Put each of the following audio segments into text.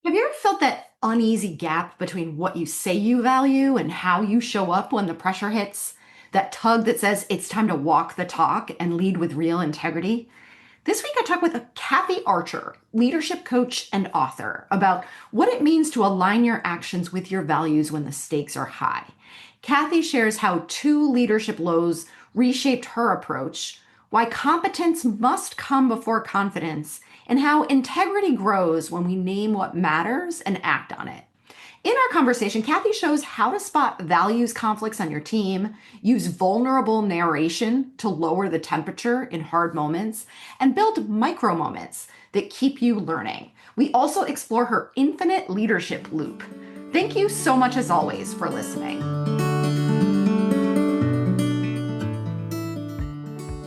Have you ever felt that uneasy gap between what you say you value and how you show up when the pressure hits? That tug that says it's time to walk the talk and lead with real integrity? This week, I talked with a Kathy Archer, leadership coach and author, about what it means to align your actions with your values when the stakes are high. Kathy shares how two leadership lows reshaped her approach, why competence must come before confidence, and how integrity grows when we name what matters and act on it. In our conversation, Kathy shows how to spot values conflicts on your team, use vulnerable narration to lower the temperature in hard moments, and build micro moments that keep you learning. We also explore her infinite leadership loop. Thank you so much, as always, for listening.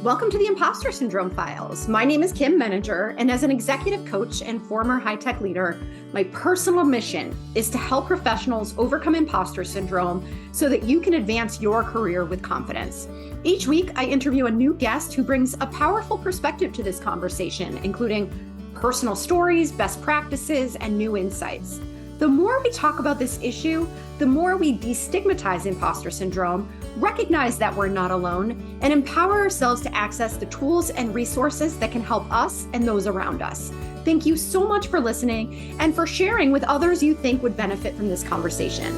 Welcome to the Impostor Syndrome Files. My name is Kim Meninger, and as an executive coach and former high-tech leader, my personal mission is to help professionals overcome imposter syndrome so that you can advance your career with confidence. Each week, I interview a new guest who brings a powerful perspective to this conversation, including personal stories, best practices, and new insights. The more we talk about this issue, the more we destigmatize imposter syndrome, recognize that we're not alone, and empower ourselves to access the tools and resources that can help us and those around us. Thank you so much for listening and for sharing with others you think would benefit from this conversation.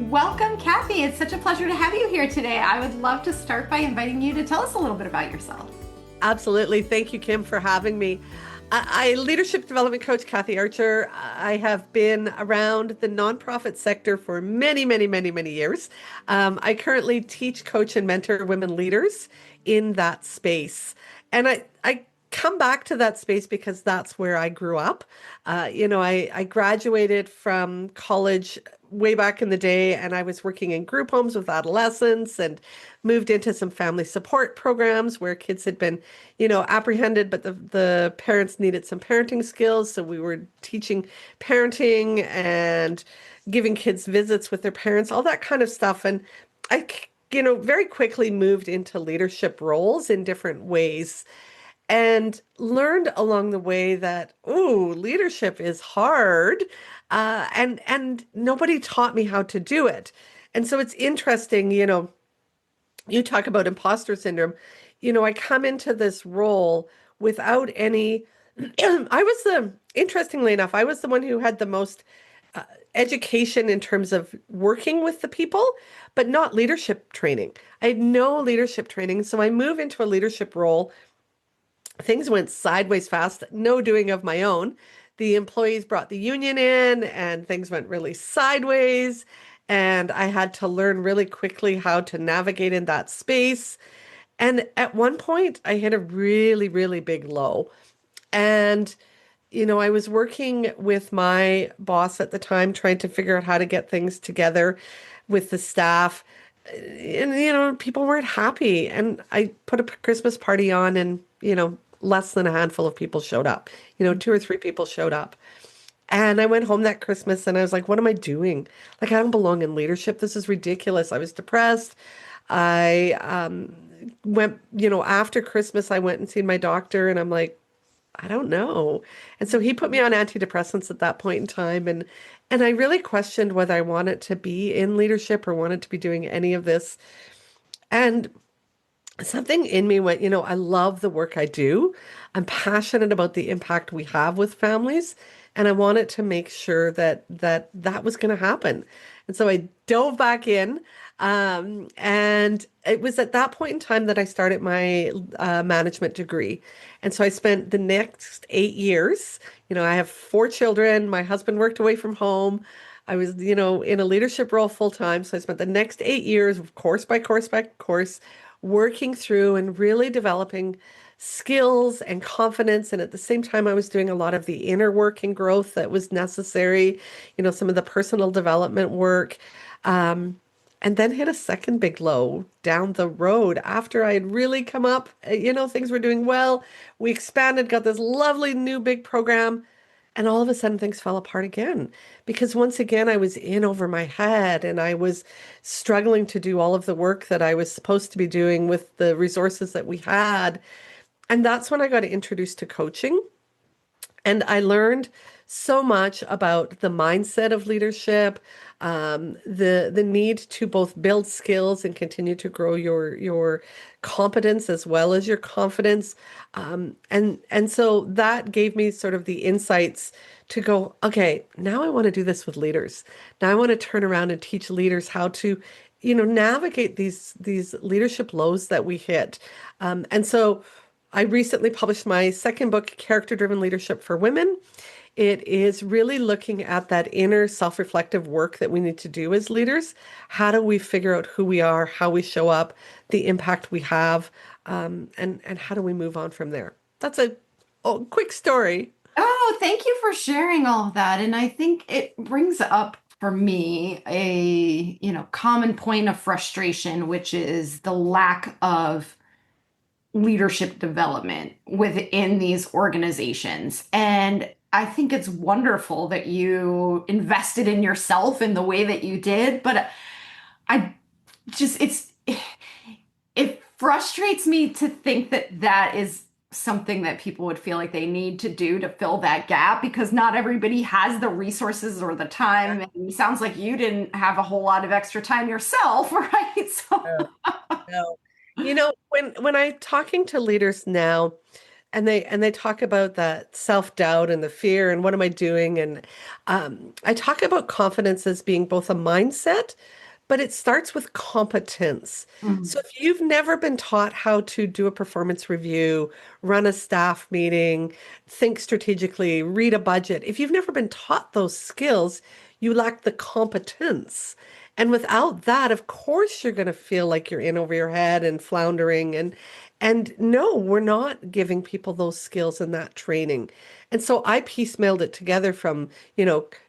Welcome, Kathy. It's such a pleasure to have you here today. I would love to start by inviting you to tell us a little bit about yourself. Absolutely. Thank you, Kim, for having me. I leadership development coach Kathy Archer. I have been around the nonprofit sector for many years. I currently teach, coach, and mentor women leaders in that space. And I come back to that space because that's where I grew up. I graduated from college way back in the day, and I was working in group homes with adolescents and moved into some family support programs where kids had been, apprehended, but the parents needed some parenting skills. So we were teaching parenting and giving kids visits with their parents, all that kind of stuff. And I, very quickly moved into leadership roles in different ways and learned along the way that, leadership is hard. And nobody taught me how to do it. And so it's interesting, you talk about imposter syndrome. I come into this role without any, interestingly enough, I was the one who had the most education in terms of working with the people, but not leadership training. I had no leadership training. So I move into a leadership role. Things went sideways fast, no doing of my own. The employees brought the union in and things went really sideways. And I had to learn really quickly how to navigate in that space. And at one point, I hit a really big low. And, I was working with my boss at the time, trying to figure out how to get things together with the staff. And, people weren't happy. And I put a Christmas party on and, less than a handful of people showed up. Two or three people showed up. And I went home that Christmas and I was like, what am I doing? Like, I don't belong in leadership. This is ridiculous. I was depressed. I went, after Christmas, I went and seen my doctor and I'm like, I don't know. And so he put me on antidepressants at that point in time. And I really questioned whether I wanted to be in leadership or wanted to be doing any of this. And something in me went, I love the work I do. I'm passionate about the impact we have with families, and I wanted to make sure that was going to happen. And so I dove back in, and it was at that point in time that I started my management degree. And so I spent the next 8 years. I have 4 children. My husband worked away from home. I was, in a leadership role full time. So I spent the next 8 years, course by course by course, working through and really developing skills and confidence. And at the same time, I was doing a lot of the inner work and growth that was necessary, some of the personal development work. And then hit a second big low down the road after I had really come up, things were doing well. We expanded, got this lovely new big program. And all of a sudden things fell apart again. Because once again, I was in over my head and I was struggling to do all of the work that I was supposed to be doing with the resources that we had. And that's when I got introduced to coaching. And I learned so much about the mindset of leadership, the need to both build skills and continue to grow your competence as well as your confidence. And so that gave me sort of the insights to go, okay, now I want to do this with leaders. Now I want to turn around and teach leaders how to, navigate these leadership lows that we hit. And so I recently published my second book, Character-Driven Leadership for Women. It is really looking at that inner self-reflective work that we need to do as leaders. How do we figure out who we are, how we show up, the impact we have, and how do we move on from there? That's a quick story. Oh, thank you for sharing all of that. And I think it brings up for me a, common point of frustration, which is the lack of leadership development within these organizations. And I think it's wonderful that you invested in yourself in the way that you did, but I just it frustrates me to think that that is something that people would feel like they need to do to fill that gap because not everybody has the resources or the time. And it sounds like you didn't have a whole lot of extra time yourself, right? So No, no. When I'm talking to leaders now, and they talk about that self-doubt and the fear and what am I doing? And I talk about confidence as being both a mindset, but it starts with competence. mm, So if you've never been taught how to do a performance review, run a staff meeting, think strategically, read a budget, if you've never been taught those skills, you lack the competence. And without that, of course, you're going to feel like you're in over your head and floundering. And no, we're not giving people those skills and that training. And so I piecemealed it together from,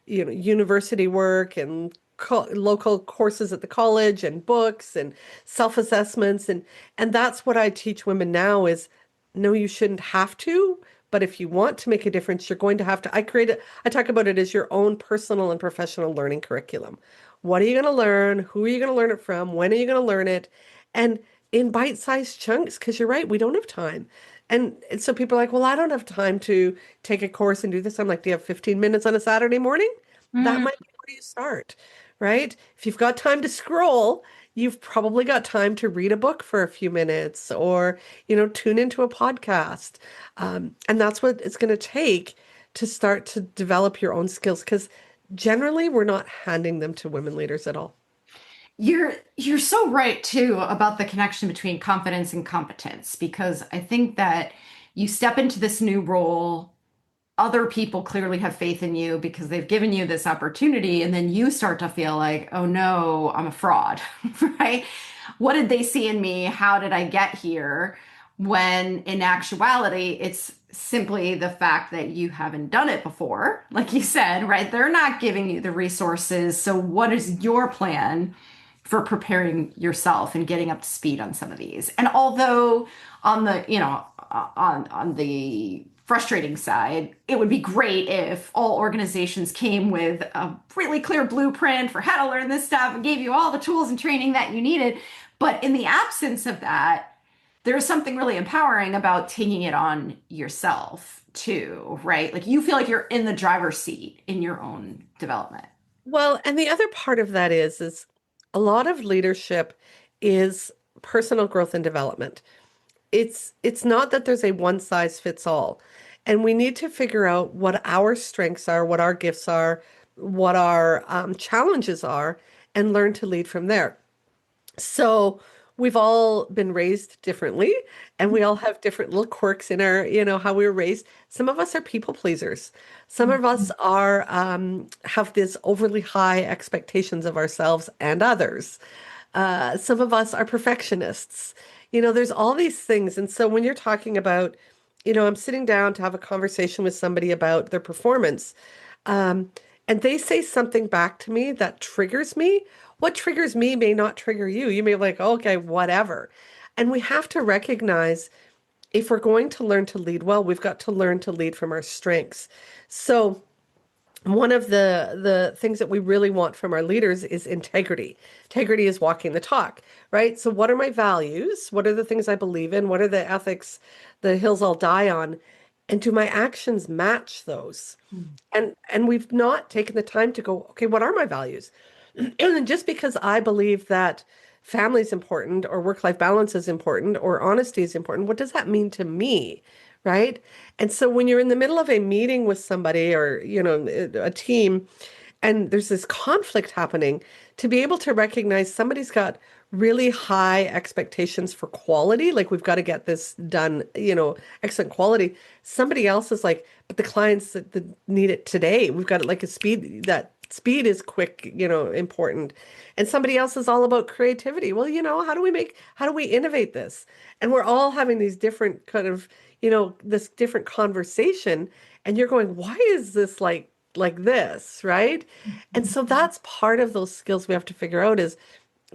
university work and local courses at the college and books and self-assessments. And that's what I teach women now is no, you shouldn't have to. But if you want to make a difference, you're going to have to. I talk about it as your own personal and professional learning curriculum. What are you going to learn? Who are you going to learn it from? When are you going to learn it? And in bite-sized chunks, because you're right, we don't have time. And so people are like, well, I don't have time to take a course and do this. I'm like, do you have 15 minutes on a Saturday morning? That mm. might be where you start, right? If you've got time to scroll, you've probably got time to read a book for a few minutes or, tune into a podcast. And that's what it's going to take to start to develop your own skills because generally we're not handing them to women leaders at all. You're so right too about the connection between confidence and competence because I think that you step into this new role, other people clearly have faith in you because they've given you this opportunity, and then you start to feel like, oh no, I'm a fraud, right? What did they see in me? How did I get here? When in actuality, it's simply the fact that you haven't done it before, like you said, right? They're not giving you the resources. So, what is your plan for preparing yourself and getting up to speed on some of these? And although on the, on the frustrating side, it would be great if all organizations came with a really clear blueprint for how to learn this stuff and gave you all the tools and training that you needed. But in the absence of that, there's something really empowering about taking it on yourself too, right? Like you feel like you're in the driver's seat in your own development. Well, and the other part of that is a lot of leadership is personal growth and development. It's not that there's a one size fits all. And we need to figure out what our strengths are, what our gifts are, what our challenges are, and learn to lead from there. So we've all been raised differently, and we all have different little quirks in our, how we were raised. Some of us are people pleasers. Some of us are have this overly high expectations of ourselves and others. Some of us are perfectionists. There's all these things. And so when you're talking about, I'm sitting down to have a conversation with somebody about their performance, um, and they say something back to me that triggers me. What triggers me may not trigger you. You may be like, okay, whatever. And we have to recognize if we're going to learn to lead well, we've got to learn to lead from our strengths. So one of the things that we really want from our leaders is integrity. Integrity is walking the talk, right? So what are my values? What are the things I believe in? What are the ethics, the hills I'll die on? And do my actions match those? And we've not taken the time to go, okay, what are my values? And just because I believe that family is important or work-life balance is important or honesty is important, what does that mean to me? Right? And so when you're in the middle of a meeting with somebody or, a team, and there's this conflict happening, to be able to recognize somebody's got really high expectations for quality, like we've got to get this done, excellent quality. Somebody else is like, but the clients that need it today, we've got like a speed, that speed is quick, important. And somebody else is all about creativity. Well, how do we innovate this? And we're all having these different kind of, this different conversation. And you're going, why is this like this, right? And so that's part of those skills we have to figure out is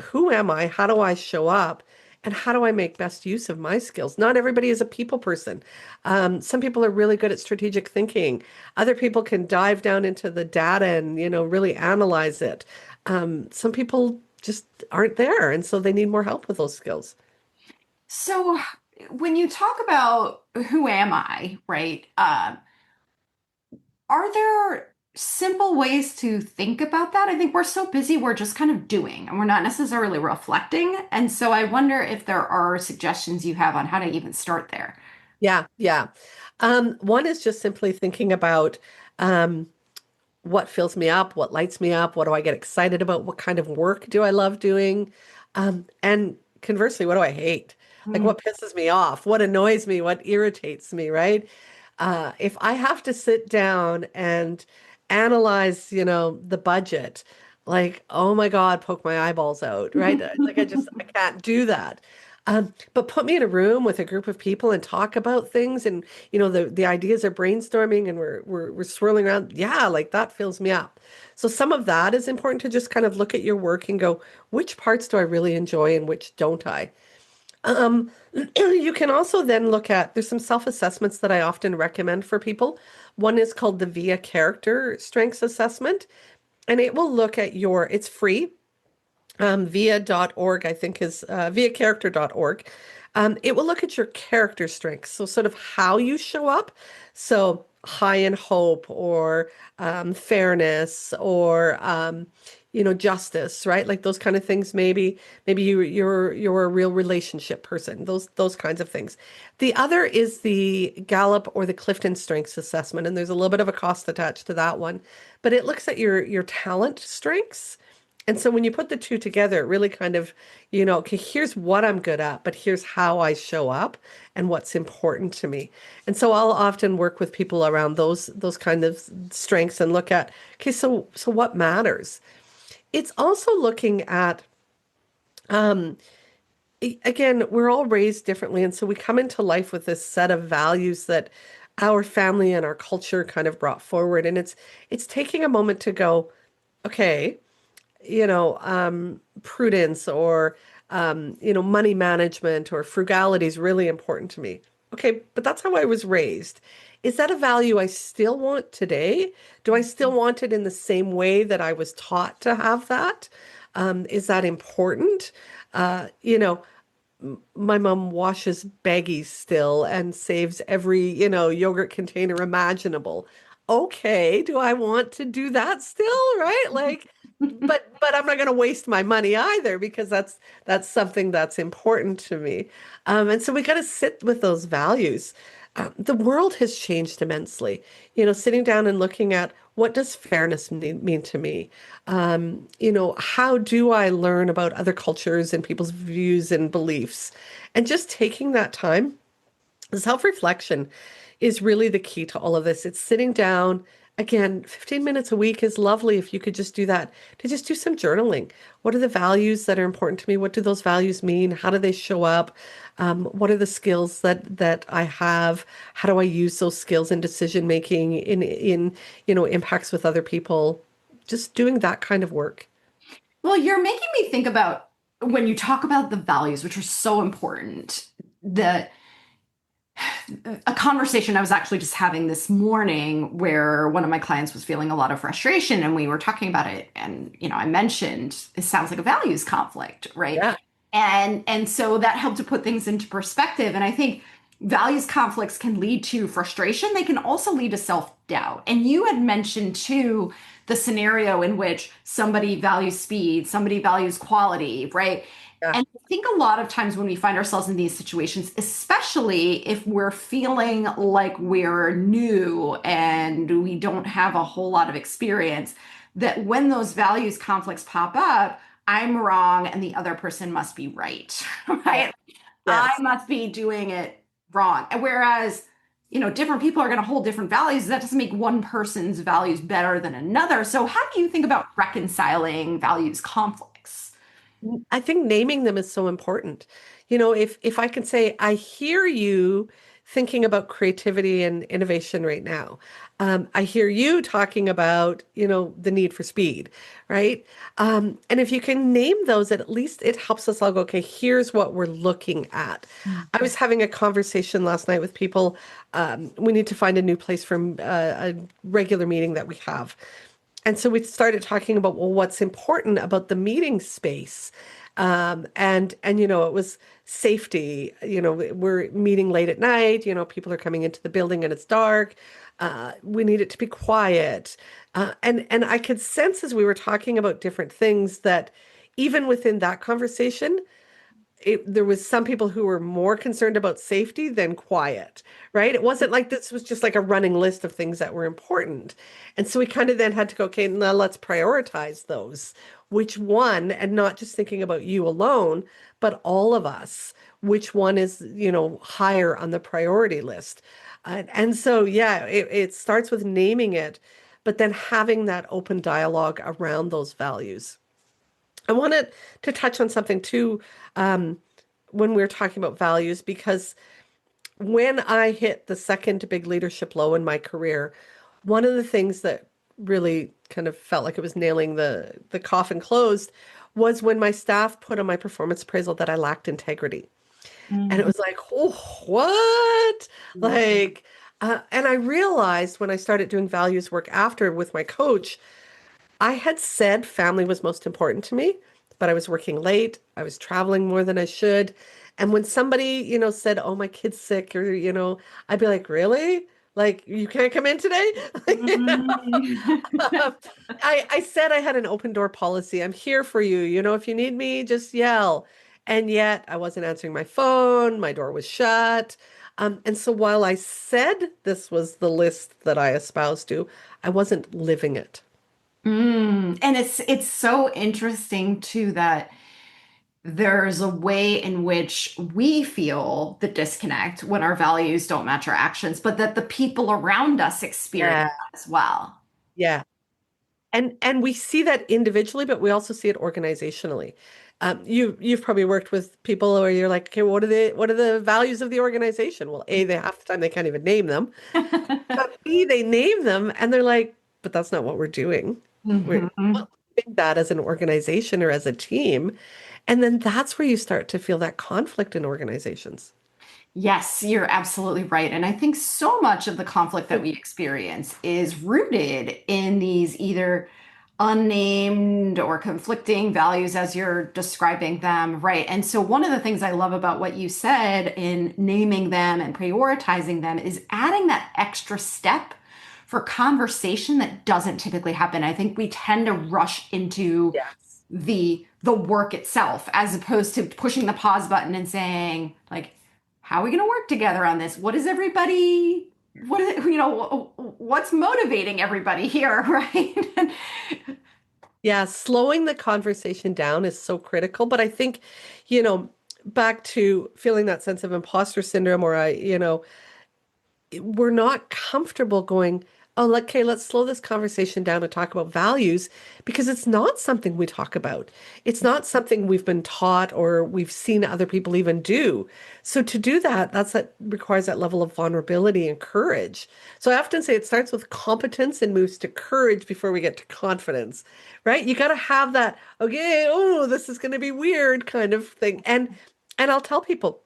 who am I? How do I show up? And how do I make best use of my skills? Not everybody is a people person. Some people are really good at strategic thinking. Other people can dive down into the data and, really analyze it. Some people just aren't there, and so they need more help with those skills. So when you talk about who am I, right? Are there simple ways to think about that? I think we're so busy, we're just kind of doing and we're not necessarily reflecting. And so I wonder if there are suggestions you have on how to even start there. Yeah, yeah. One is just simply thinking about um, what fills me up, what lights me up, what do I get excited about, what kind of work do I love doing? And conversely, what do I hate? Like Mm. what pisses me off, what annoys me, what irritates me, right? If I have to sit down and analyze, the budget, like, oh my God, poke my eyeballs out, right? Like I can't do that. But put me in a room with a group of people and talk about things, and the ideas are brainstorming, and we're swirling around. Yeah, like that fills me up. So some of that is important to just kind of look at your work and go, which parts do I really enjoy and which don't I? You can also then look at, there's some self-assessments that I often recommend for people. One is called the VIA Character Strengths Assessment, and it will look at it's free. Via.org, I think is viacharacter.org. It will look at your character strengths, so sort of how you show up. So high in hope or fairness or justice, right? Like those kind of things. Maybe you're a real relationship person. Those kinds of things. The other is the Gallup or the Clifton Strengths Assessment, and there's a little bit of a cost attached to that one, but it looks at your talent strengths. And so when you put the two together, it really kind of, okay, here's what I'm good at, but here's how I show up and what's important to me. And so I'll often work with people around those kind of strengths and look at, okay, so what matters? It's also looking at again, we're all raised differently, and so we come into life with this set of values that our family and our culture kind of brought forward. And it's taking a moment to go, okay, prudence or, money management or frugality is really important to me. Okay, but that's how I was raised. Is that a value I still want today? Do I still want it in the same way that I was taught to have that? Is that important? Uh, you know, my mom washes baggies still and saves every, yogurt container imaginable. Okay, do I want to do that still, right? Like, but I'm not going to waste my money either because that's something that's important to me. And so we got to sit with those values. The world has changed immensely. Sitting down and looking at what does fairness mean to me? How do I learn about other cultures and people's views and beliefs? And just taking that time, self-reflection is really the key to all of this. It's sitting down. Again, 15 minutes a week is lovely if you could just do that, to just do some journaling. What are the values that are important to me? What do those values mean? How do they show up? What are the skills that I have? How do I use those skills in decision making, in impacts with other people? Just doing that kind of work. Well, you're making me think about when you talk about the values, which are so important, the a conversation I was actually just having this morning where one of my clients was feeling a lot of frustration and we were talking about it. And, I mentioned it sounds like a values conflict, right? Yeah. And so that helped to put things into perspective. And I think values conflicts can lead to frustration. They can also lead to self-doubt. And you had mentioned too the scenario in which somebody values speed, somebody values quality, right? Yeah. And I think a lot of times when we find ourselves in these situations, especially if we're feeling like we're new and we don't have a whole lot of experience, that when those values conflicts pop up, I'm wrong and the other person must be right, Yeah. right? I Yes. must be doing it wrong. And whereas, different people are going to hold different values. That doesn't make one person's values better than another. So, how do you think about reconciling values conflicts? I think naming them is so important. If I can say, I hear you thinking about creativity and innovation right now. I hear you talking about, the need for speed, right? And if you can name those, at least it helps us all go, okay, here's what we're looking at. I was having a conversation last night with people. We need to find a new place for a regular meeting that we have. And so we started talking about, well, what's important about the meeting space. And it was safety. We're meeting late at night, people are coming into the building and it's dark. We need it to be quiet. And I could sense as we were talking about different things that even within that conversation, there was some people who were more concerned about safety than quiet, right? It wasn't like this was just like a running list of things that were important. And so we kind of then had to go, okay, now let's prioritize those. Which one, and not just thinking about you alone, but all of us, which one is, higher on the priority list. And so, yeah, it starts with naming it, but then having that open dialogue around those values. I wanted to touch on something too, um, when we were talking about values, because when I hit the second big leadership low in my career, one of the things that really kind of felt like it was nailing the coffin closed was when my staff put on my performance appraisal that I lacked integrity. And it Mm. was like, oh, what? Like, and I realized when I started doing values work after with my coach, I had said family was most important to me, but I was working late. I was traveling more than I should. And when somebody, said, "Oh, my kid's sick," or, I'd be like, "Really? Like, you can't come in today?" Mm. I said I had an open door policy. I'm here for you. If you need me, just yell. And yet I wasn't answering my phone. My door was shut. And so while I said this was the list that I espoused to, I wasn't living it. And it's so interesting too that there's a way in which we feel the disconnect when our values don't match our actions, but that the people around us experience Yeah. that as well. Yeah. And we see that individually, but we also see it organizationally. You've probably worked with people where you're like, okay, what are the values of the organization? Well, A, they half the time they can't even name them. But B, they name them and they're like, but that's not what we're doing. We're Mhm. not doing that as an organization or as a team. And then that's where you start to feel that conflict in organizations. Yes, you're absolutely right. And I think so much of the conflict that we experience is rooted in these either unnamed or conflicting values as you're describing them, right? And so, one of the things I love about what you said in naming them and prioritizing them is adding that extra step for conversation that doesn't typically happen. I think we tend to rush into Yes. the work itself as opposed to pushing the pause button and saying, like, how are we going to work together on this? What is everybody, what is, what's motivating everybody here, right? Yeah, slowing the conversation down is so critical. But I think, back to feeling that sense of imposter syndrome, or we're not comfortable going, oh, okay, let's slow this conversation down and talk about values because it's not something we talk about. It's not something we've been taught or we've seen other people even do. So to do that, that requires that level of vulnerability and courage. So I often say it starts with competence and moves to courage before we get to confidence, right? You got to have that, okay, oh, this is going to be weird kind of thing. And I'll tell people,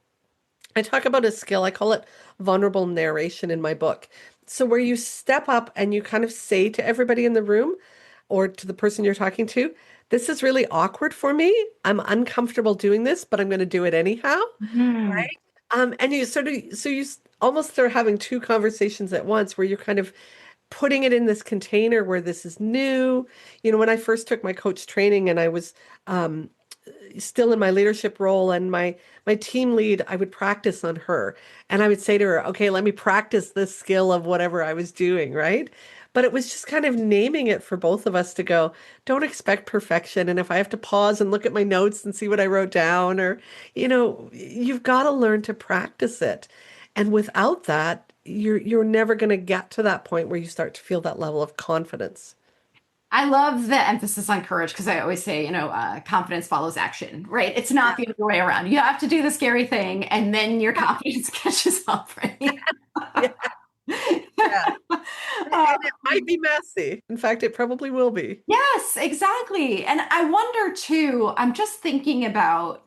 I talk about a skill, I call it vulnerable narration in my book. So, where you step up and you kind of say to everybody in the room or to the person you're talking to, this is really awkward for me. I'm uncomfortable doing this, but I'm going to do it anyhow. Hmm. And you sort of, so almost start having two conversations at once where you're kind of putting it in this container where this is new. You know, when I first took my coach training and I was um, still in my leadership role and my team lead, I would practice on her and I would say to her, okay, let me practice this skill of whatever I was doing, right? But it was just kind of naming it for both of us to go, don't expect perfection. And if I have to pause and look at my notes and see what I wrote down, or, you've got to learn to practice it. And without that, you're never going to get to that point where you start to feel that level of confidence. I love the emphasis on courage because I always say, confidence follows action, right? It's not Yeah. the other way around. You have to do the scary thing and then your confidence catches up, right? Yeah. Yeah. Uh, And it might be messy. In fact, it probably will be. yes, exactly. And I wonder too, I'm just thinking about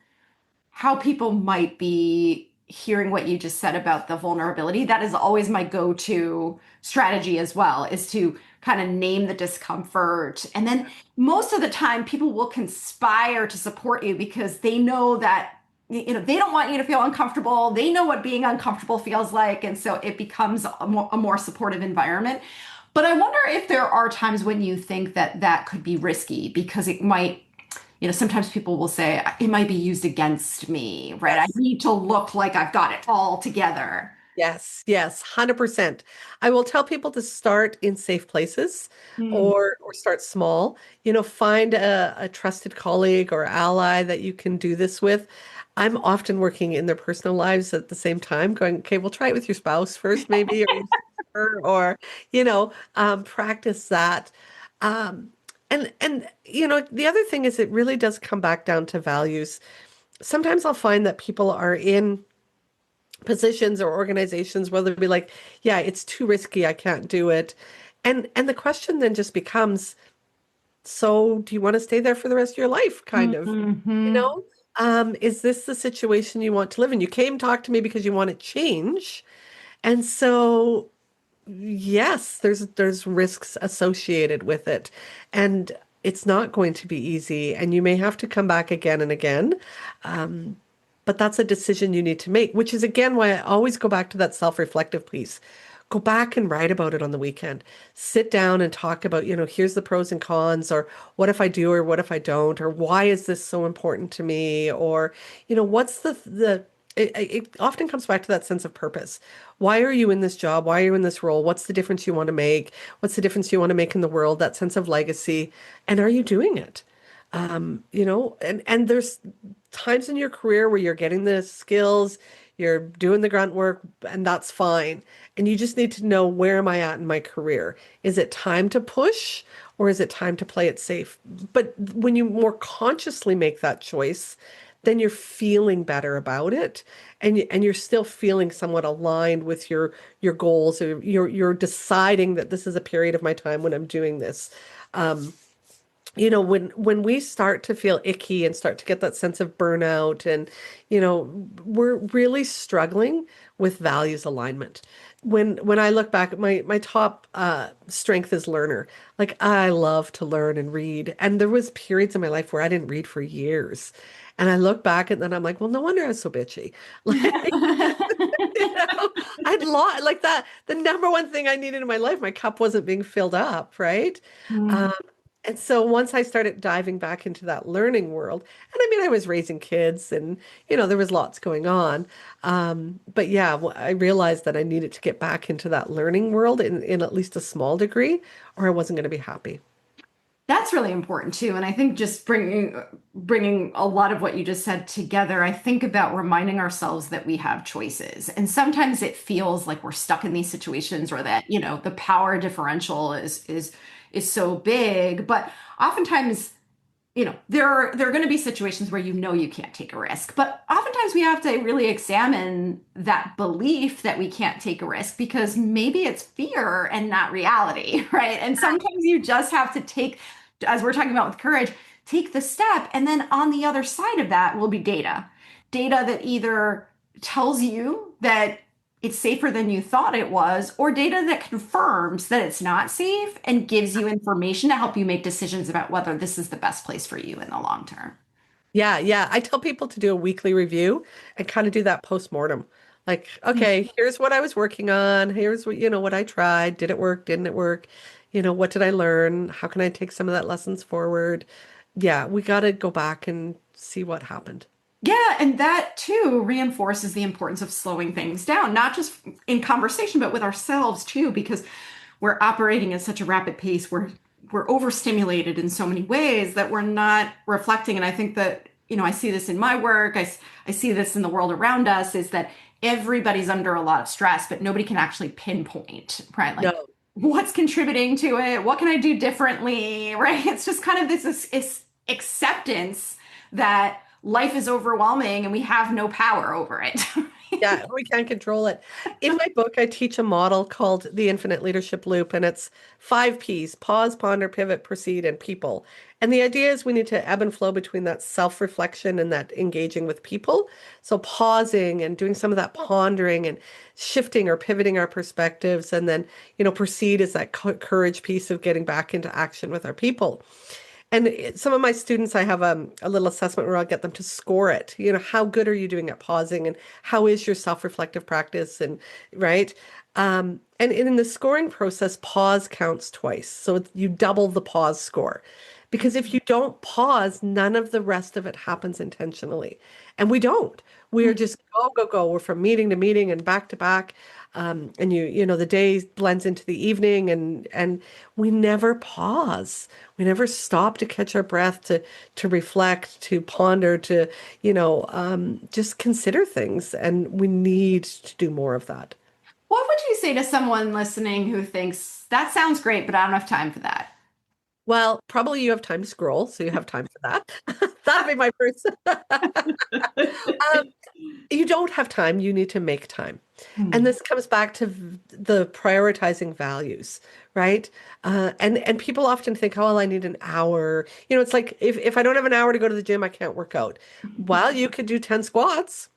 how people might be hearing what you just said about the vulnerability. That is always my go-to strategy as well, is to kind of name the discomfort. And then most of the time, people will conspire to support you because they know that, they don't want you to feel uncomfortable. They know what being uncomfortable feels like. And so it becomes a more supportive environment. But I wonder if there are times when you think that that could be risky because it might, sometimes people will say it might be used against me, right? I Yes. need to look like I've got it all together. Yes, yes, 100%. I will tell people to start in safe places Hmm. or start small. Find a trusted colleague or ally that you can do this with. I'm often working in their personal lives at the same time, going, okay, we'll try it with your spouse first, maybe, or your sister, or, practice that. Um, and the other thing is it really does come back down to values. Sometimes I'll find that people are in positions or organizations where they'll be like, yeah, it's too risky, I can't do it. And the question then just becomes, so do you want to stay there for the rest of your life, kind of? You Hmm. know? Is this the situation you want to live in? You came talk to me because you want to change. And so yes, there's risks associated with it. And it's not going to be easy. And you may have to come back again and again. Um, but that's a decision you need to make, which is again why I always go back to that self-reflective piece. Go back and write about it on the weekend. Sit down and talk about, here's the pros and cons, or what if I do, or what if I don't, or why is this so important to me, or, what's it often comes back to that sense of purpose. Why are you in this job? Why are you in this role? What's the difference you want to make? What's the difference you want to make in the world? That sense of legacy. And are you doing it? And there's times in your career where you're getting the skills, you're doing the grunt work, and that's fine. And you just need to know, where am I at in my career? Is it time to push or is it time to play it safe? But when you more consciously make that choice, then you're feeling better about it and you're still feeling somewhat aligned with your goals, or you're deciding that this is a period of my time when I'm doing this. Um, when we start to feel icky and start to get that sense of burnout and, we're really struggling with values alignment. When I look back, my top strength is learner. Like I love to learn and read. And there was periods in my life where I didn't read for years. And I look back and then I'm like, well, no wonder I was so bitchy. Like, I'd lost like that. The number one thing I needed in my life, my cup wasn't being filled up, right? Hmm. Um, and so once I started diving back into that learning world, and I mean, I was raising kids and, there was lots going on. But yeah, I realized that I needed to get back into that learning world in at least a small degree, or I wasn't going to be happy. That's really important too. And I think just bringing a lot of what you just said together, I think about reminding ourselves that we have choices. And sometimes it feels like we're stuck in these situations or that, the power differential is so big, but oftentimes there are going to be situations where you can't take a risk, but oftentimes we have to really examine that belief that we can't take a risk because maybe it's fear and not reality, right? And sometimes you just have to take, as we're talking about with courage, take the step, and then on the other side of that will be data that either tells you that it's safer than you thought it was, or data that confirms that it's not safe and gives you information to help you make decisions about whether this is the best place for you in the long term. Yeah, yeah. I tell people to do a weekly review and kind of do that post-mortem. Like, okay, here's what I was working on. Here's what, what I tried. Did it work? Didn't it work? What did I learn? How can I take some of that lessons forward? Yeah, we got to go back and see what happened. Yeah, and that too reinforces the importance of slowing things down, not just in conversation, but with ourselves too, because we're operating at such a rapid pace. We're overstimulated in so many ways that we're not reflecting. And I think that, I see this in my work, I see this in the world around us, is that everybody's under a lot of stress, but nobody can actually pinpoint, right? Like No. what's contributing to it? What can I do differently? Right? It's just kind of this acceptance that life is overwhelming and we have no power over it. Yeah, we can't control it. In my book, I teach a model called the Infinite Leadership Loop, and it's 5 Ps: pause, ponder, pivot, proceed, and people. And the idea is we need to ebb and flow between that self-reflection and that engaging with people. So pausing and doing some of that pondering and shifting or pivoting our perspectives, and then, proceed is that courage piece of getting back into action with our people. And some of my students, I have a little assessment where I'll get them to score it. How good are you doing at pausing, and how is your self-reflective practice? And right. And in the scoring process, pause counts twice. So you double the pause score. Because if you don't pause, none of the rest of it happens intentionally. And we don't. We are just go, go, go. We're from meeting to meeting and back to back. And the day blends into the evening, and we never pause. We never stop to catch our breath, to reflect, to ponder, to, just consider things. And we need to do more of that. What would you say to someone listening who thinks that sounds great, but I don't have time for that? Well, probably you have time to scroll, so you have time for that. That'd be my first. Um, you don't have time, you need to make time. And Hmm. this comes back to the prioritizing values, right? And people often think, oh, well, I need an hour. It's like if I don't have an hour to go to the gym, I can't work out. Well, you could do 10 squats.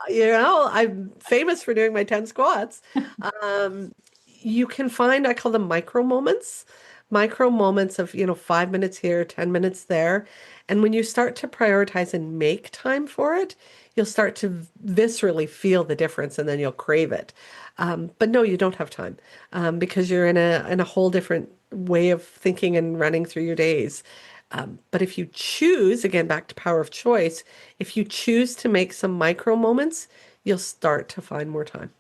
I'm famous for doing my 10 squats. Um, you can find, I call them micro moments of, 5 minutes here, 10 minutes there. And when you start to prioritize and make time for it, you'll start to viscerally feel the difference, and then you'll crave it. But no, you don't have time, because you're in a whole different way of thinking and running through your days. But if you choose, again, back to power of choice, if you choose to make some micro moments, you'll start to find more time.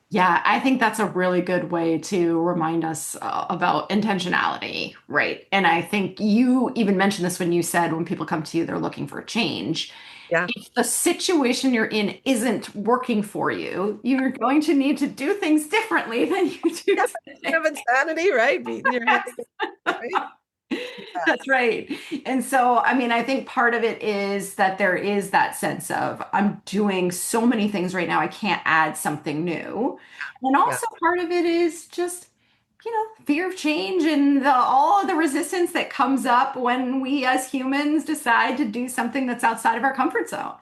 Yeah, I think that's a really good way to remind us about intentionality, right? And I think you even mentioned this when you said when people come to you, they're looking for a change. Yeah. If the situation you're in isn't working for you, you're going to need to do things differently than you do Definition of today. insanity, right? Beating your head against, right? Yeah. That's right. And so, I mean, I think part of it is that there is that sense of I'm doing so many things right now, I can't add something new. And Yeah. also part of it is just, fear of change and all of the resistance that comes up when we as humans decide to do something that's outside of our comfort zone.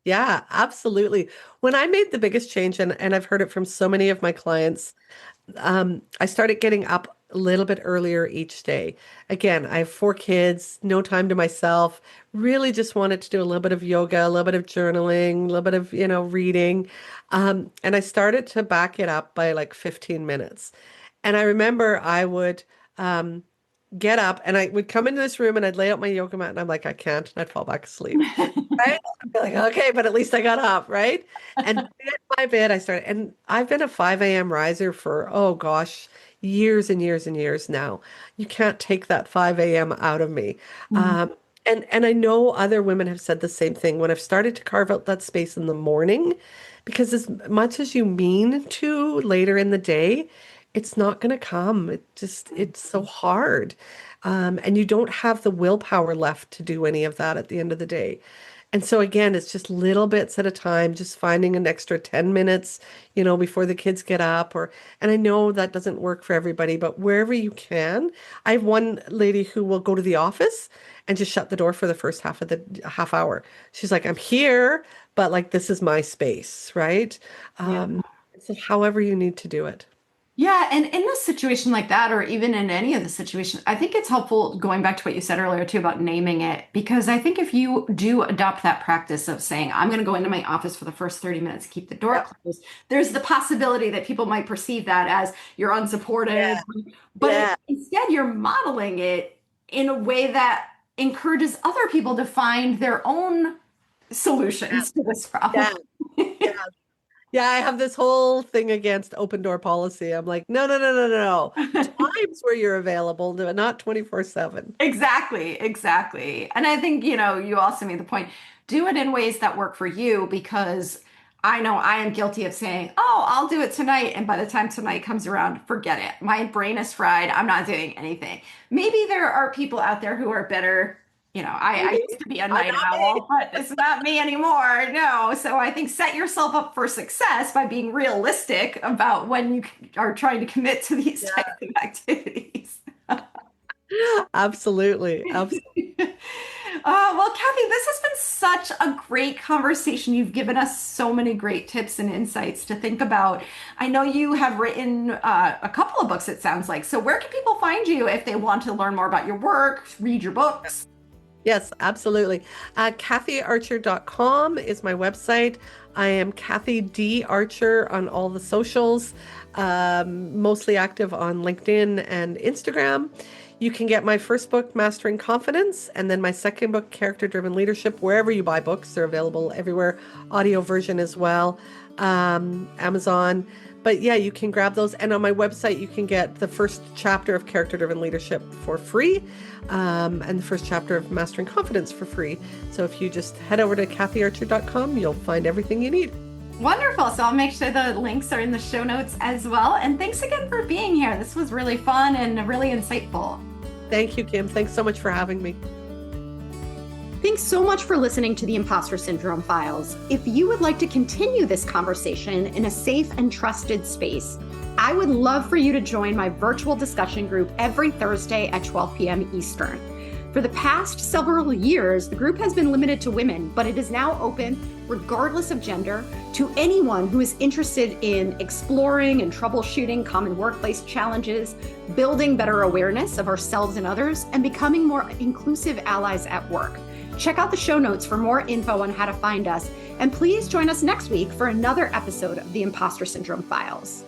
Yeah, absolutely. When I made the biggest change, and I've heard it from so many of my clients, I started getting up a little bit earlier each day. Again, I have 4 kids, no time to myself, really just wanted to do a little bit of yoga, a little bit of journaling, a little bit of, reading. And I started to back it up by like 15 minutes. And I remember I would um, get up and I would come into this room and I'd lay out my yoga mat and I'm like, I can't, and I'd fall back asleep. Right? I'd be like, okay, but at least I got up, right? And bit by bit, I started, and I've been a 5 a.m. riser for, oh gosh, years and years and years now. You can't take that 5 a.m. out of me. Mm. Um, and I know other women have said the same thing when I've started to carve out that space in the morning, because as much as you mean to later in the day, it's not going to come. It's so hard. And you don't have the willpower left to do any of that at the end of the day. And so again, it's just little bits at a time, just finding an extra 10 minutes, before the kids get up, and I know that doesn't work for everybody, but wherever you can. I have one lady who will go to the office and just shut the door for the first half of the half hour. She's like, I'm here, but like this is my space, right? Yeah. So however you need to do it. Yeah, and in a situation like that, or even in any of the situations, I think it's helpful going back to what you said earlier too about naming it, because I think if you do adopt that practice of saying, I'm going to go into my office for the first 30 minutes, keep the door Yep. closed, there's the possibility that people might perceive that as you're unsupportive. Yeah. But Yeah. instead, you're modeling it in a way that encourages other people to find their own solutions to this problem. Yeah. Yeah. Yeah, I have this whole thing against open door policy. I'm like, no, no, no, no, no, no. Times where you're available, not 24/7. Exactly, exactly. And I think, you also made the point, do it in ways that work for you because I know I am guilty of saying, oh, I'll do it tonight. And by the time tonight comes around, forget it. My brain is fried. I'm not doing anything. Maybe there are people out there who are better. I Maybe. used to be a night Not me. owl, but it's not me anymore. No. So I think set yourself up for success by being realistic about when you are trying to commit to these Yeah, types of activities. absolutely. Absolutely. Well, Kathy, this has been such a great conversation. You've given us so many great tips and insights to think about. I know you have written a couple of books, it sounds like. So, where can people find you if they want to learn more about your work, read your books? Yes, absolutely. KathyArcher.com is my website. I am Kathy D. Archer on all the socials, mostly active on LinkedIn and Instagram. You can get my first book, Mastering Confidence, and then my second book, Character Driven Leadership, wherever you buy books. They're available everywhere, audio version as well, Amazon. But yeah, you can grab those. And on my website, you can get the first chapter of Character Driven Leadership for free, and the first chapter of Mastering Confidence for free. So if you just head over to KathyArcher.com, you'll find everything you need. Wonderful. So, I'll make sure the links are in the show notes as well. And thanks again for being here. This was really fun and really insightful. Thank you, Kim. Thanks so much for having me. Thanks so much for listening to the Impostor Syndrome Files. If you would like to continue this conversation in a safe and trusted space, I would love for you to join my virtual discussion group every Thursday at 12 p.m. Eastern. For the past several years, the group has been limited to women, but it is now open, regardless of gender, to anyone who is interested in exploring and troubleshooting common workplace challenges, building better awareness of ourselves and others, and becoming more inclusive allies at work. Check out the show notes for more info on how to find us, and please join us next week for another episode of the Impostor Syndrome Files.